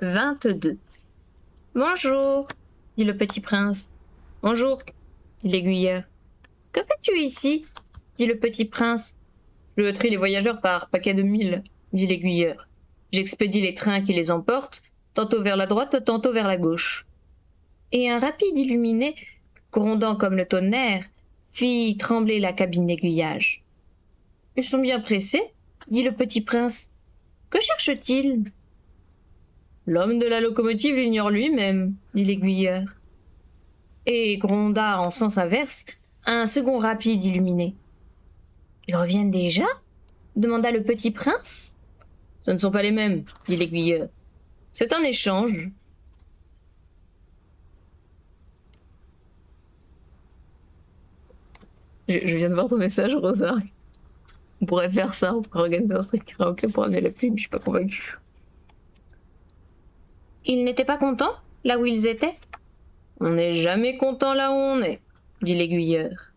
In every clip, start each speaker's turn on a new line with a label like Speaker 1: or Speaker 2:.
Speaker 1: 22. Bonjour, dit le petit prince. Bonjour, dit l'aiguilleur. Que fais-tu ici, dit le petit prince. Je trie les voyageurs par paquet de 1000, dit l'aiguilleur. J'expédie les trains qui les emportent, tantôt vers la droite, tantôt vers la gauche. Et un rapide illuminé, grondant comme le tonnerre, fit trembler la cabine d'aiguillage. Ils sont bien pressés, dit le petit prince. Que cherche-t-il? L'homme de la locomotive l'ignore lui-même, dit l'aiguilleur. Et gronda en sens inverse un second rapide illuminé. Ils reviennent déjà? Demanda le petit prince. Ce ne sont pas les mêmes, dit l'aiguilleur. C'est un échange. Je viens de voir ton message, Rosa. On pourrait faire ça, on pourrait organiser un stream karaoké pour amener la pluie, mais je suis pas convaincue. Ils n'étaient pas contents, là où ils étaient? On n'est jamais content là où on est, dit l'aiguilleur,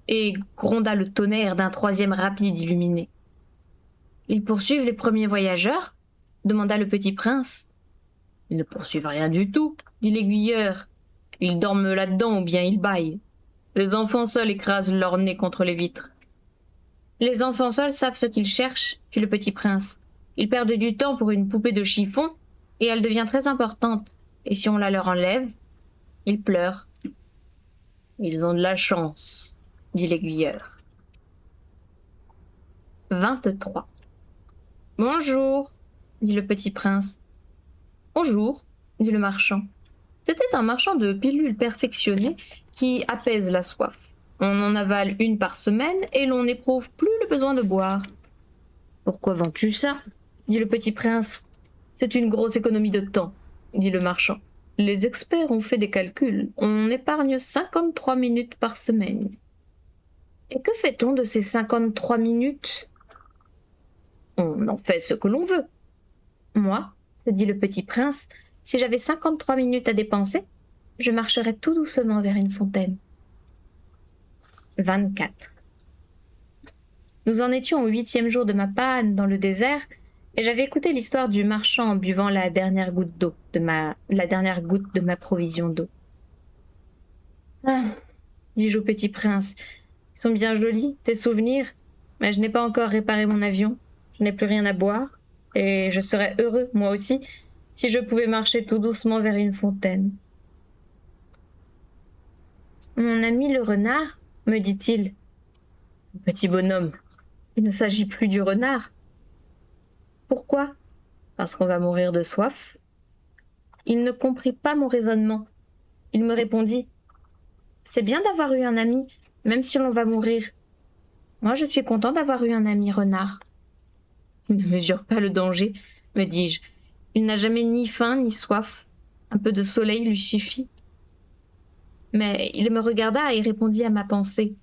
Speaker 1: et gronda le tonnerre d'un troisième rapide illuminé. Ils poursuivent les premiers voyageurs? Demanda le petit prince. Ils ne poursuivent rien du tout, dit l'aiguilleur. Ils dorment là-dedans ou bien ils bâillent. Les enfants seuls écrasent leur nez contre les vitres. Les enfants seuls savent ce qu'ils cherchent, fit le petit prince. Ils perdent du temps pour une poupée de chiffon, et elle devient très importante. Et si on la leur enlève, ils pleurent. Ils ont de la chance, dit l'aiguilleur. 23. Bonjour, dit le petit prince. Bonjour, dit le marchand. C'était un marchand de pilules perfectionnées qui apaise la soif. On en avale une par semaine et l'on n'éprouve plus le besoin de boire. Pourquoi vends-tu ça? Dit le petit prince. C'est une grosse économie de temps, dit le marchand. Les experts ont fait des calculs. On épargne 53 minutes par semaine. Et que fait-on de ces 53 minutes? On en fait ce que l'on veut. Moi, se dit le petit prince, si j'avais 53 minutes à dépenser, je marcherais tout doucement vers une fontaine. 24. Nous en étions au 8e jour de ma panne dans le désert, et j'avais écouté l'histoire du marchand en buvant la dernière goutte de ma provision d'eau. Ah, dis-je au petit prince, ils sont bien jolis, tes souvenirs, mais je n'ai pas encore réparé mon avion, je n'ai plus rien à boire, et je serais heureux, moi aussi, si je pouvais marcher tout doucement vers une fontaine. Mon ami le renard, me dit-il. Petit bonhomme, il ne s'agit plus du renard. Pourquoi? Parce qu'on va mourir de soif. Il ne comprit pas mon raisonnement. Il me répondit. C'est bien d'avoir eu un ami, même si l'on va mourir. Moi, je suis content d'avoir eu un ami renard. Il ne mesure pas le danger, me dis-je. Il n'a jamais ni faim ni soif. Un peu de soleil lui suffit. Mais il me regarda et répondit à ma pensée.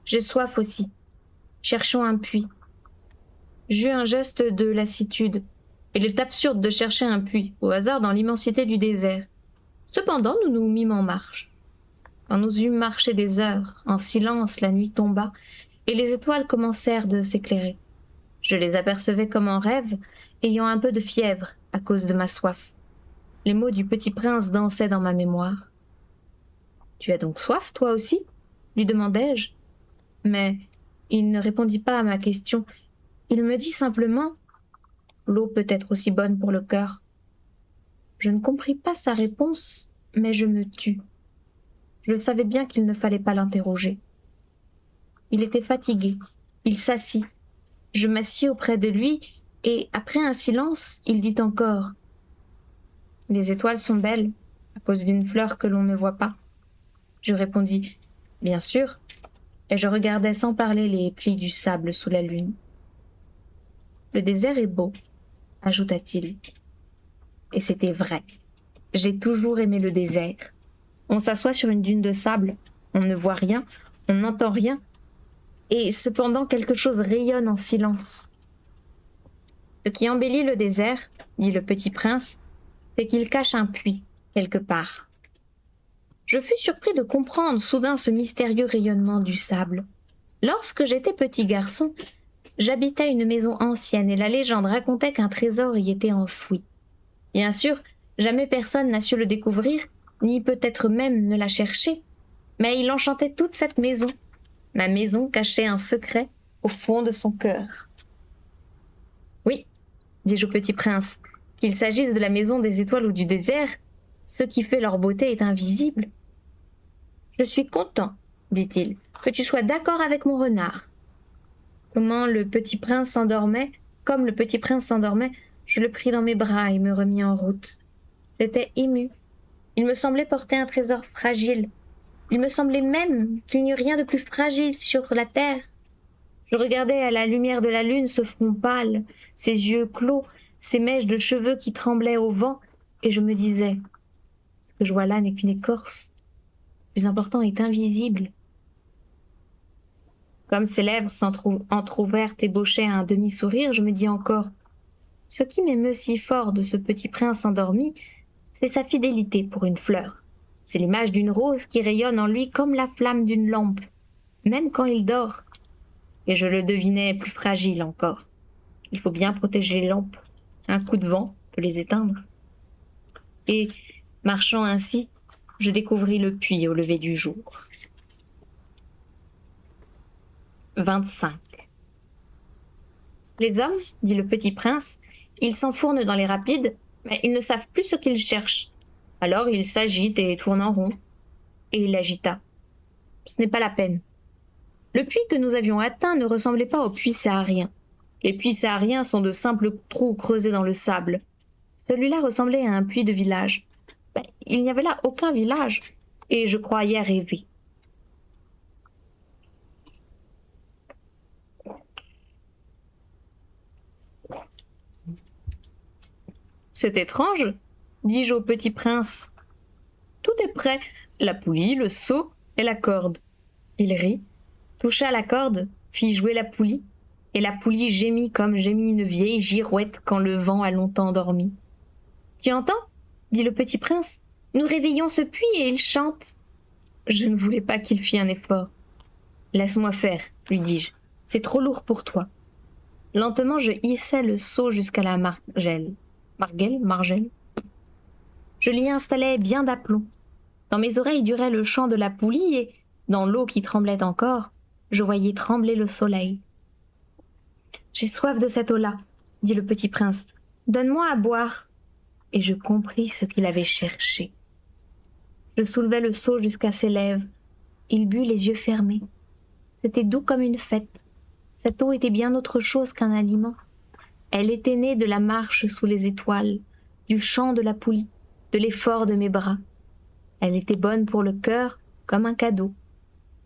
Speaker 1: J'ai soif aussi. Cherchons un puits. J'eus un geste de lassitude. Il est absurde de chercher un puits, au hasard dans l'immensité du désert. Cependant, nous nous mîmes en marche. Quand nous eûmes marché des heures, en silence, la nuit tomba, et les étoiles commencèrent de s'éclairer. Je les apercevais comme en rêve, ayant un peu de fièvre à cause de ma soif. Les mots du petit prince dansaient dans ma mémoire. « Tu as donc soif, toi aussi ?» lui demandai-je. Mais il ne répondit pas à ma question. Il me dit simplement « L'eau peut être aussi bonne pour le cœur. » Je ne compris pas sa réponse, mais je me tus. Je savais bien qu'il ne fallait pas l'interroger. Il était fatigué. Il s'assit. Je m'assis auprès de lui, et après un silence, il dit encore « Les étoiles sont belles, à cause d'une fleur que l'on ne voit pas. » Je répondis « Bien sûr », et je regardais sans parler les plis du sable sous la lune. « Le désert est beau, » ajouta-t-il. Et c'était vrai. J'ai toujours aimé le désert. On s'assoit sur une dune de sable, on ne voit rien, on n'entend rien, et cependant quelque chose rayonne en silence. Ce qui embellit le désert, dit le petit prince, c'est qu'il cache un puits, quelque part. Je fus surpris de comprendre soudain ce mystérieux rayonnement du sable. Lorsque j'étais petit garçon, j'habitais une maison ancienne et la légende racontait qu'un trésor y était enfoui. Bien sûr, jamais personne n'a su le découvrir, ni peut-être même ne l'a cherché, mais il enchantait toute cette maison. Ma maison cachait un secret au fond de son cœur. Oui, dis-je au petit prince, qu'il s'agisse de la maison des étoiles ou du désert, ce qui fait leur beauté est invisible. Je suis content, dit-il, que tu sois d'accord avec mon renard. Comme le petit prince s'endormait, je le pris dans mes bras et me remis en route. J'étais ému. Il me semblait porter un trésor fragile. Il me semblait même qu'il n'y eût rien de plus fragile sur la terre. Je regardais à la lumière de la lune ce front pâle, ses yeux clos, ses mèches de cheveux qui tremblaient au vent, et je me disais, ce que je vois là n'est qu'une écorce. Le plus important est invisible. Comme ses lèvres entr'ouvertes ébauchaient un demi-sourire, je me dis encore, ce qui m'émeut si fort de ce petit prince endormi, c'est sa fidélité pour une fleur. C'est l'image d'une rose qui rayonne en lui comme la flamme d'une lampe, même quand il dort. Et je le devinais plus fragile encore. Il faut bien protéger les lampes. Un coup de vent peut les éteindre. Et, marchant ainsi, je découvris le puits au lever du jour. 25. Les hommes, dit le petit prince, ils s'enfournent dans les rapides, mais ils ne savent plus ce qu'ils cherchent. Alors ils s'agitent et tournent en rond. Et il agita. Ce n'est pas la peine. Le puits que nous avions atteint ne ressemblait pas aux puits sahariens. Les puits sahariens sont de simples trous creusés dans le sable. Celui-là ressemblait à un puits de village. Mais il n'y avait là aucun village, et je croyais rêver. C'est étrange, dis-je au petit prince. Tout est prêt, la poulie, le seau et la corde. Il rit, toucha la corde, fit jouer la poulie, et la poulie gémit comme gémit une vieille girouette quand le vent a longtemps dormi. Tu entends ? Dit le petit prince. Nous réveillons ce puits et il chante. Je ne voulais pas qu'il fît un effort. Laisse-moi faire, lui dis-je. C'est trop lourd pour toi. Lentement, je hissai le seau jusqu'à la margelle. Margelle. Je l'y installai bien d'aplomb. Dans mes oreilles durait le chant de la poulie et, dans l'eau qui tremblait encore, je voyais trembler le soleil. J'ai soif de cette eau-là, dit le petit prince. Donne-moi à boire. Et je compris ce qu'il avait cherché. Je soulevai le seau jusqu'à ses lèvres. Il but les yeux fermés. C'était doux comme une fête. Cette eau était bien autre chose qu'un aliment. Elle était née de la marche sous les étoiles, du chant de la poulie, de l'effort de mes bras. Elle était bonne pour le cœur comme un cadeau.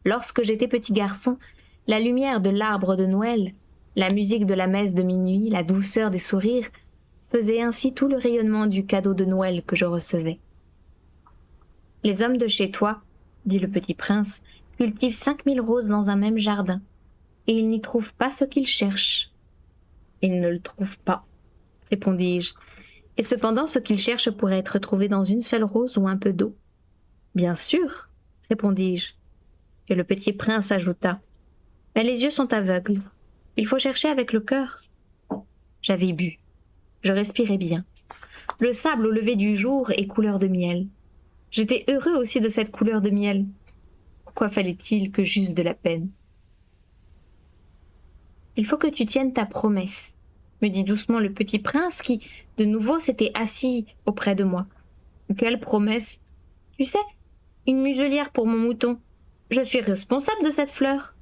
Speaker 1: Lorsque j'étais petit garçon, la lumière de l'arbre de Noël, la musique de la messe de minuit, la douceur des sourires, faisaient ainsi tout le rayonnement du cadeau de Noël que je recevais. Les hommes de chez toi, dit le petit prince, cultivent 5000 roses dans un même jardin, et ils n'y trouvent pas ce qu'ils cherchent. Ils ne le trouvent pas, répondis-je, et cependant ce qu'ils cherchent pourrait être trouvé dans une seule rose ou un peu d'eau. Bien sûr, répondis-je, et le petit prince ajouta, mais les yeux sont aveugles, il faut chercher avec le cœur. J'avais bu, je respirais bien. Le sable au lever du jour est couleur de miel. J'étais heureux aussi de cette couleur de miel. Pourquoi fallait-il que j'eusse de la peine ? Il faut que tu tiennes ta promesse, me dit doucement le petit prince qui, de nouveau, s'était assis auprès de moi. Quelle promesse ? Tu sais, une muselière pour mon mouton. Je suis responsable de cette fleur.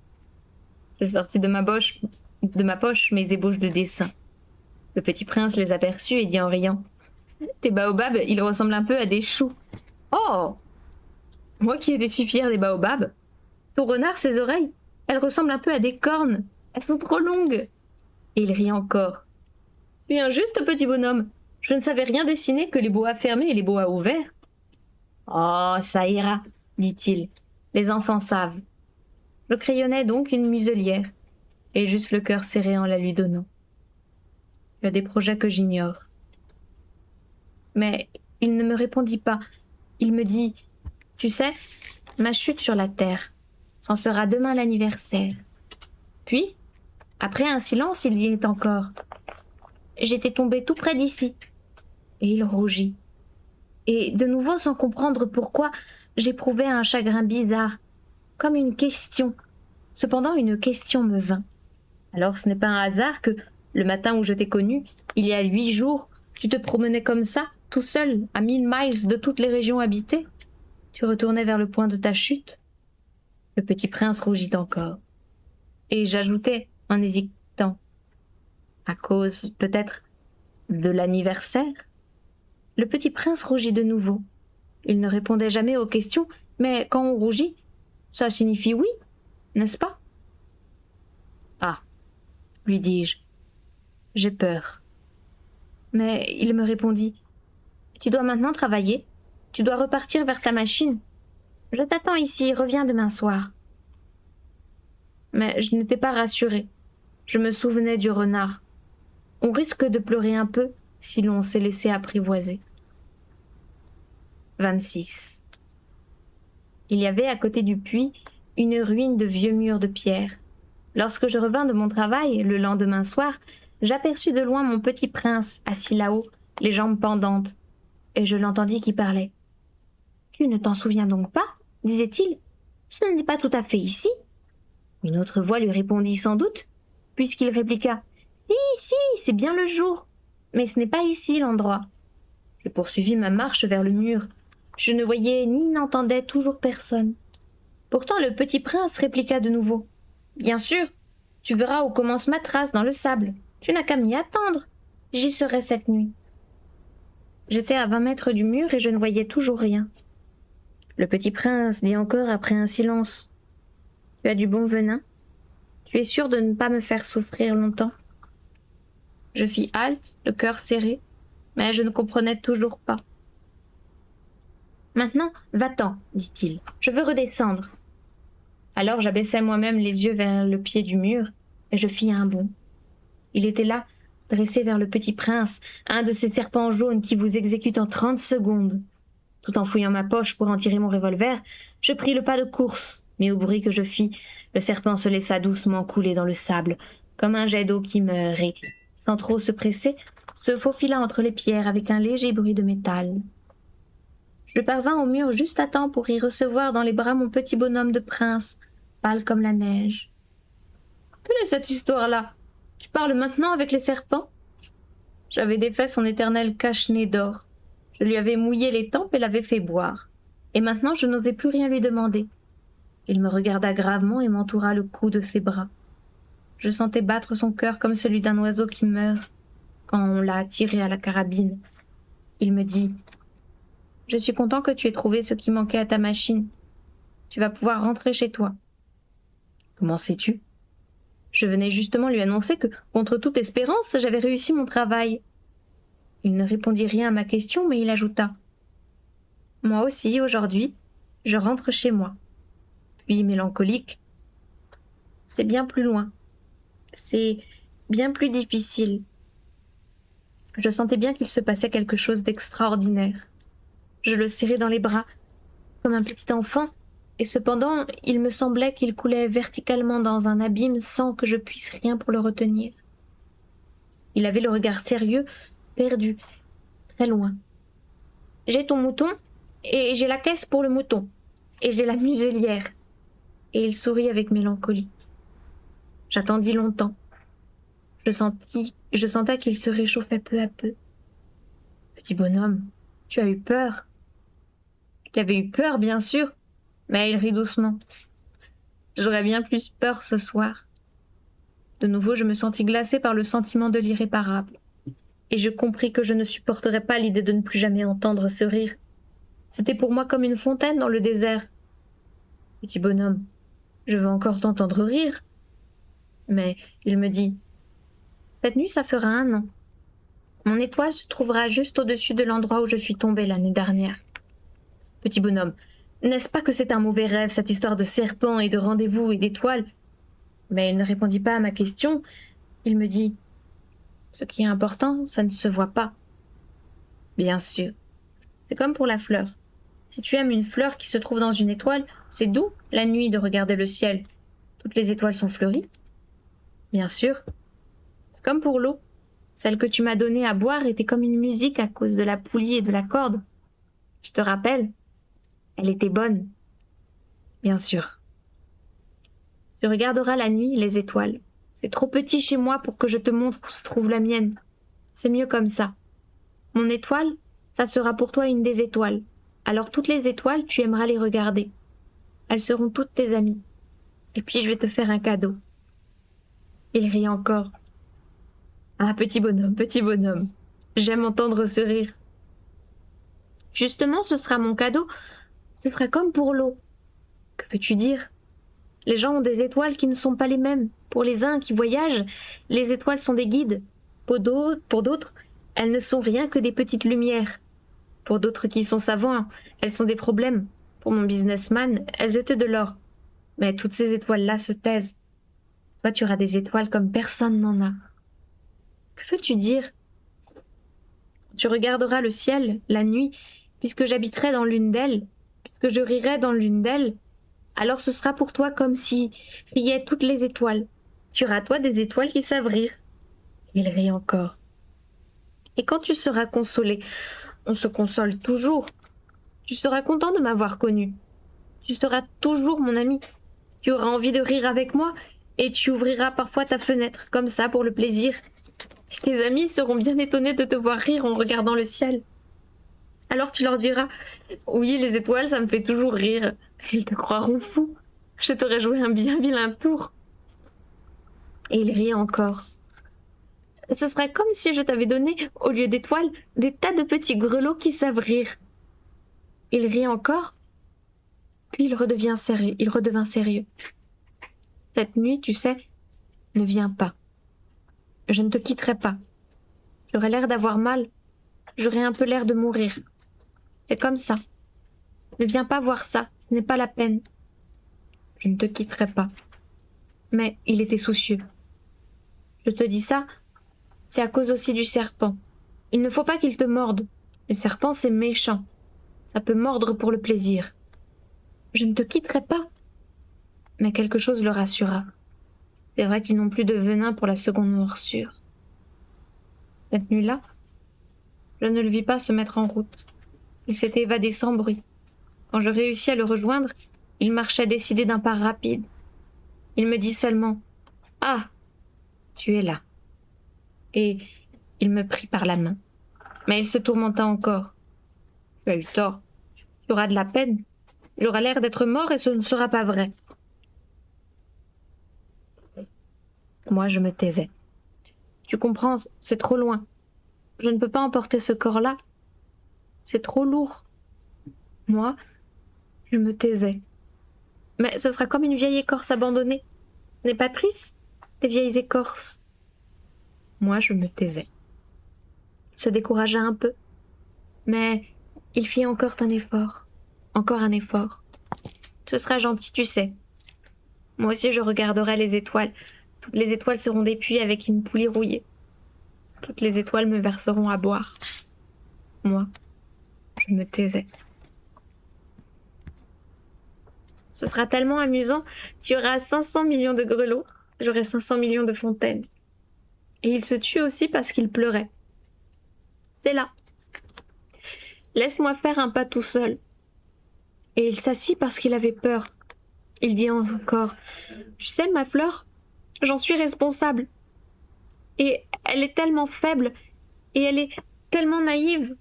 Speaker 1: Je sortis de ma poche mes ébauches de dessin. Le petit prince les aperçut et dit en riant, « Tes baobabs, ils ressemblent un peu à des choux. » « Oh ! Moi qui étais si fière des baobabs. Ton renard, ses oreilles, elles ressemblent un peu à des cornes. Elles sont trop longues. » Et il rit encore. « Tu es un juste petit bonhomme. Je ne savais rien dessiner que les boas fermés et les boas ouverts. »« Oh, ça ira, dit-il. Les enfants savent. » Je crayonnais donc une muselière, et juste le cœur serré en la lui donnant. Il y a des projets que j'ignore. Mais il ne me répondit pas. Il me dit, « Tu sais, ma chute sur la terre, c'en sera demain l'anniversaire. Puis, Après un silence, il dit encore « J'étais tombé tout près d'ici. » Et il rougit. Et de nouveau, sans comprendre pourquoi, j'éprouvais un chagrin bizarre, comme une question. Cependant, une question me vint. Alors ce n'est pas un hasard que, le matin où je t'ai connu, il y a 8 jours, tu te promenais comme ça, tout seul, à 1000 miles de toutes les régions habitées. Tu retournais vers le point de ta chute. Le petit prince rougit encore. Et j'ajoutais, en hésitant, à cause, peut-être, de l'anniversaire. Le petit prince rougit de nouveau. Il ne répondait jamais aux questions, mais quand on rougit, ça signifie oui, n'est-ce pas? Ah, lui dis-je, j'ai peur. Mais il me répondit, tu dois maintenant travailler, tu dois repartir vers ta machine. Je t'attends ici, reviens demain soir. Mais je n'étais pas rassurée. Je me souvenais du renard. On risque de pleurer un peu si l'on s'est laissé apprivoiser. 26. Il y avait à côté du puits une ruine de vieux murs de pierre. Lorsque je revins de mon travail, le lendemain soir, j'aperçus de loin mon petit prince assis là-haut, les jambes pendantes, et je l'entendis qui parlait. « Tu ne t'en souviens donc pas ?» disait-il. « Ce n'est pas tout à fait ici. » Une autre voix lui répondit sans doute, puisqu'il répliqua « Si, c'est bien le jour, mais ce n'est pas ici l'endroit. » Je poursuivis ma marche vers le mur. Je ne voyais ni n'entendais toujours personne. Pourtant le petit prince répliqua de nouveau. « Bien sûr, tu verras où commence ma trace dans le sable. Tu n'as qu'à m'y attendre. J'y serai cette nuit. » J'étais à 20 mètres du mur et je ne voyais toujours rien. Le petit prince dit encore après un silence. « Tu as du bon venin? Tu es sûr de ne pas me faire souffrir longtemps ?» Je fis halte, le cœur serré, mais je ne comprenais toujours pas. « Maintenant, va-t'en, dit-il, je veux redescendre. » Alors j'abaissai moi-même les yeux vers le pied du mur, et je fis un bond. Il était là, dressé vers le petit prince, un de ces serpents jaunes qui vous exécutent en 30 secondes. Tout en fouillant ma poche pour en tirer mon revolver, je pris le pas de course, mais au bruit que je fis, le serpent se laissa doucement couler dans le sable, comme un jet d'eau qui meurt, et, sans trop se presser, se faufila entre les pierres avec un léger bruit de métal. Je parvins au mur juste à temps pour y recevoir dans les bras mon petit bonhomme de prince, pâle comme la neige. « Quelle est cette histoire-là? Tu parles maintenant avec les serpents ?» J'avais défait son éternel cache-nez d'or. Je lui avais mouillé les tempes et l'avais fait boire. Et maintenant je n'osais plus rien lui demander. Il me regarda gravement et m'entoura le cou de ses bras. Je sentais battre son cœur comme celui d'un oiseau qui meurt quand on l'a tiré à la carabine. Il me dit « Je suis content que tu aies trouvé ce qui manquait à ta machine. Tu vas pouvoir rentrer chez toi. » Comment sais-tu? Je venais justement lui annoncer que, contre toute espérance, j'avais réussi mon travail. Il ne répondit rien à ma question, mais il ajouta « Moi aussi, aujourd'hui, je rentre chez moi. » Puis, mélancolique, « C'est bien plus loin. C'est bien plus difficile. » Je sentais bien qu'il se passait quelque chose d'extraordinaire. Je le serrais dans les bras, comme un petit enfant, et cependant, il me semblait qu'il coulait verticalement dans un abîme sans que je puisse rien pour le retenir. Il avait le regard sérieux, perdu, très loin. « J'ai ton mouton, et j'ai la caisse pour le mouton, et j'ai la muselière. » Et il sourit avec mélancolie. J'attendis longtemps. Je sentais qu'il se réchauffait peu à peu. « Petit bonhomme, tu as eu peur. » Il avait eu peur, bien sûr, mais il rit doucement. J'aurais bien plus peur ce soir. De nouveau, je me sentis glacée par le sentiment de l'irréparable. Et je compris que je ne supporterais pas l'idée de ne plus jamais entendre ce rire. C'était pour moi comme une fontaine dans le désert. « Petit bonhomme, je veux encore t'entendre rire. » Mais il me dit « Cette nuit, ça fera 1 an. Mon étoile se trouvera juste au-dessus de l'endroit où je suis tombée l'année dernière. » Petit bonhomme, n'est-ce pas que c'est un mauvais rêve, cette histoire de serpents et de rendez-vous et d'étoiles? Mais il ne répondit pas à ma question. Il me dit « Ce qui est important, ça ne se voit pas. » Bien sûr. C'est comme pour la fleur. Si tu aimes une fleur qui se trouve dans une étoile, c'est doux, la nuit, de regarder le ciel. Toutes les étoiles sont fleuries. Bien sûr. C'est comme pour l'eau. Celle que tu m'as donnée à boire était comme une musique à cause de la poulie et de la corde. Je te rappelle, elle était bonne. Bien sûr. Tu regarderas la nuit les étoiles. C'est trop petit chez moi pour que je te montre où se trouve la mienne. C'est mieux comme ça. Mon étoile, ça sera pour toi une des étoiles. Alors toutes les étoiles, tu aimeras les regarder. Elles seront toutes tes amies. Et puis je vais te faire un cadeau. Il rit encore. Ah, petit bonhomme, petit bonhomme. J'aime entendre ce rire. Justement, ce sera mon cadeau. Ce sera comme pour l'eau. Que veux-tu dire? Les gens ont des étoiles qui ne sont pas les mêmes. Pour les uns qui voyagent, les étoiles sont des guides. Pour d'autres, elles ne sont rien que des petites lumières. Pour d'autres qui sont savants, elles sont des problèmes. Pour mon businessman, elles étaient de l'or. Mais toutes ces étoiles-là se taisent. Toi, tu auras des étoiles comme personne n'en a. Que veux-tu dire? Tu regarderas le ciel, la nuit, puisque j'habiterai dans l'une d'elles, puisque je rirai dans l'une d'elles, alors ce sera pour toi comme si riaient toutes les étoiles. Tu auras toi des étoiles qui savent rire. Il rit encore. Et quand tu seras consolé, on se console toujours. Tu seras content de m'avoir connu. Tu seras toujours mon ami. Tu auras envie de rire avec moi et tu ouvriras parfois ta fenêtre, comme ça, pour le plaisir. Et tes amis seront bien étonnés de te voir rire en regardant le ciel. Alors tu leur diras « Oui, les étoiles, ça me fait toujours rire. » Ils te croiront fou. Je t'aurais joué un bien vilain tour. Et il rit encore. Ce serait comme si je t'avais donné, au lieu d'étoiles, des tas de petits grelots qui savent rire. Il rit encore, puis il redevint sérieux. Cette nuit, tu sais, ne viens pas. Je ne te quitterai pas. J'aurai l'air d'avoir mal. J'aurai un peu l'air de mourir. C'est comme ça. Ne viens pas voir ça, ce n'est pas la peine. Je ne te quitterai pas. Mais il était soucieux. Je te dis ça, c'est à cause aussi du serpent. Il ne faut pas qu'il te morde. Le serpent, c'est méchant. Ça peut mordre pour le plaisir. Je ne te quitterai pas. Mais quelque chose le rassura. C'est vrai qu'ils n'ont plus de venin pour la seconde morsure. Cette nuit-là, je ne le vis pas se mettre en route. Il s'était évadé sans bruit. Quand je réussis à le rejoindre, il marchait décidé d'un pas rapide. Il me dit seulement « Ah, tu es là !» Et il me prit par la main. Mais il se tourmenta encore. « Tu as eu tort. Tu auras de la peine. J'aurai l'air d'être mort et ce ne sera pas vrai. » Moi, je me taisais. Tu comprends, c'est trop loin. Je ne peux pas emporter ce corps-là. C'est trop lourd. Moi, je me taisais. Mais ce sera comme une vieille écorce abandonnée. N'est pas triste, les vieilles écorces? Moi, je me taisais. Il se découragea un peu. Mais il fit encore un effort. Encore un effort. Ce sera gentil, tu sais. Moi aussi, je regarderai les étoiles. Toutes les étoiles seront des puits avec une poulie rouillée. Toutes les étoiles me verseront à boire. Moi, je me taisais. Ce sera tellement amusant. Tu auras 500 millions de grelots. J'aurai 500 millions de fontaines. Et il se tut aussi parce qu'il pleurait. C'est là. Laisse-moi faire un pas tout seul. Et il s'assit parce qu'il avait peur. Il dit encore « Tu sais, ma fleur, j'en suis responsable. Et elle est tellement faible. Et elle est tellement naïve.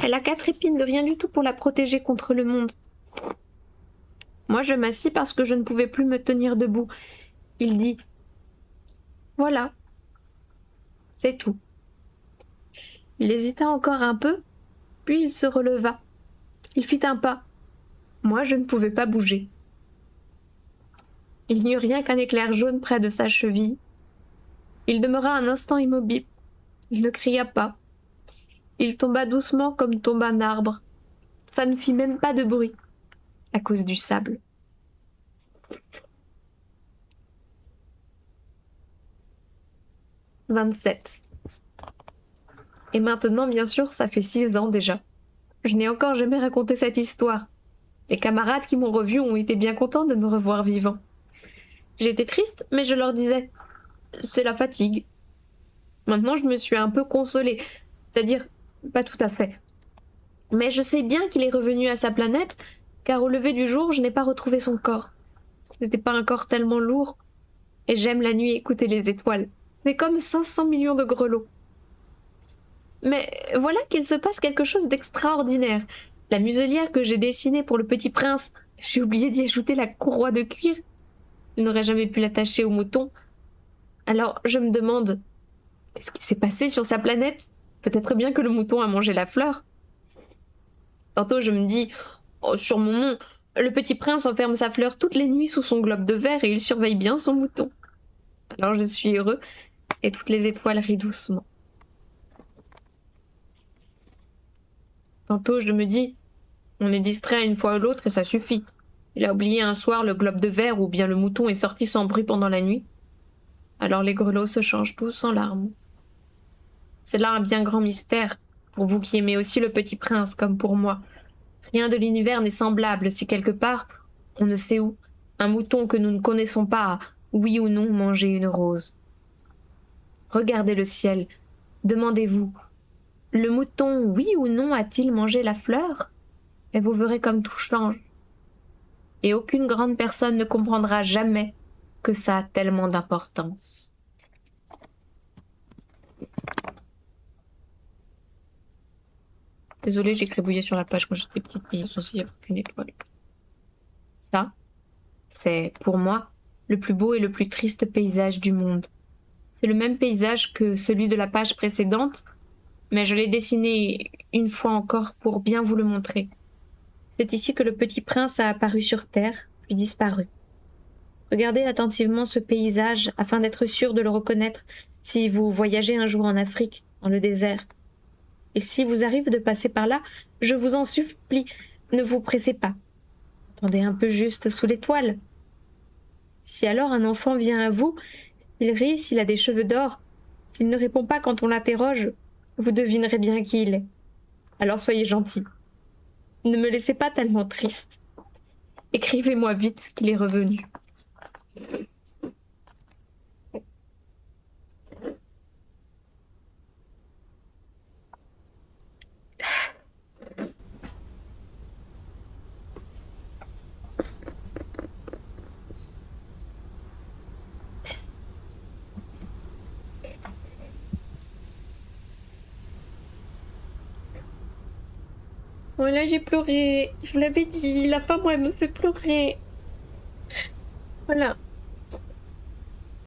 Speaker 1: Elle a 4 épines de rien du tout pour la protéger contre le monde. » Moi, je m'assis parce que je ne pouvais plus me tenir debout. Il dit « Voilà. C'est tout. » Il hésita encore un peu, puis il se releva. Il fit un pas. Moi, je ne pouvais pas bouger. Il n'y eut rien qu'un éclair jaune près de sa cheville. Il demeura un instant immobile. Il ne cria pas. Il tomba doucement comme tombe un arbre. Ça ne fit même pas de bruit, à cause du sable. « 27. Et maintenant, bien sûr, ça fait 6 ans déjà. Je n'ai encore jamais raconté cette histoire. Les camarades qui m'ont revu ont été bien contents de me revoir vivant. J'étais triste, mais je leur disais c'est la fatigue. Maintenant, je me suis un peu consolée, c'est-à-dire pas tout à fait. Mais je sais bien qu'il est revenu à sa planète, car au lever du jour, je n'ai pas retrouvé son corps. Ce n'était pas un corps tellement lourd, et j'aime la nuit écouter les étoiles. C'est comme 500 millions de grelots. Mais voilà qu'il se passe quelque chose d'extraordinaire. La muselière que j'ai dessinée pour le petit prince, j'ai oublié d'y ajouter la courroie de cuir. Il n'aurait jamais pu l'attacher au mouton. Alors je me demande, qu'est-ce qui s'est passé sur sa planète? Peut-être bien que le mouton a mangé la fleur. Tantôt je me dis, oh, sur mon nom, le petit prince enferme sa fleur toutes les nuits sous son globe de verre et il surveille bien son mouton. Alors je suis heureux et toutes les étoiles rient doucement. Tantôt je me dis, on est distrait une fois ou l'autre et ça suffit. Il a oublié un soir le globe de verre ou bien le mouton est sorti sans bruit pendant la nuit. Alors les grelots se changent tous en larmes. C'est là un bien grand mystère, pour vous qui aimez aussi le petit prince comme pour moi. Rien de l'univers n'est semblable si quelque part, on ne sait où, un mouton que nous ne connaissons pas a, oui ou non, mangé une rose. Regardez le ciel, demandez-vous, le mouton, oui ou non, a-t-il mangé la fleur? Et vous verrez comme tout change. Et aucune grande personne ne comprendra jamais que ça a tellement d'importance. Désolée, j'ai gribouillé sur la page quand j'étais petite, mais il est censé y avoir qu'une étoile. Ça, c'est, pour moi, le plus beau et le plus triste paysage du monde. C'est le même paysage que celui de la page précédente, mais je l'ai dessiné une fois encore pour bien vous le montrer. C'est ici que le petit prince a apparu sur terre, puis disparu. Regardez attentivement ce paysage afin d'être sûr de le reconnaître si vous voyagez un jour en Afrique, dans le désert. Et s'il vous arrive de passer par là, je vous en supplie, ne vous pressez pas. Attendez un peu juste sous l'étoile. Si alors un enfant vient à vous, s'il rit, s'il a des cheveux d'or, s'il ne répond pas quand on l'interroge, vous devinerez bien qui il est. Alors soyez gentil. Ne me laissez pas tellement triste. Écrivez-moi vite qu'il est revenu. Voilà, j'ai pleuré. Je vous l'avais dit, la fin, moi, elle me fait pleurer. Voilà.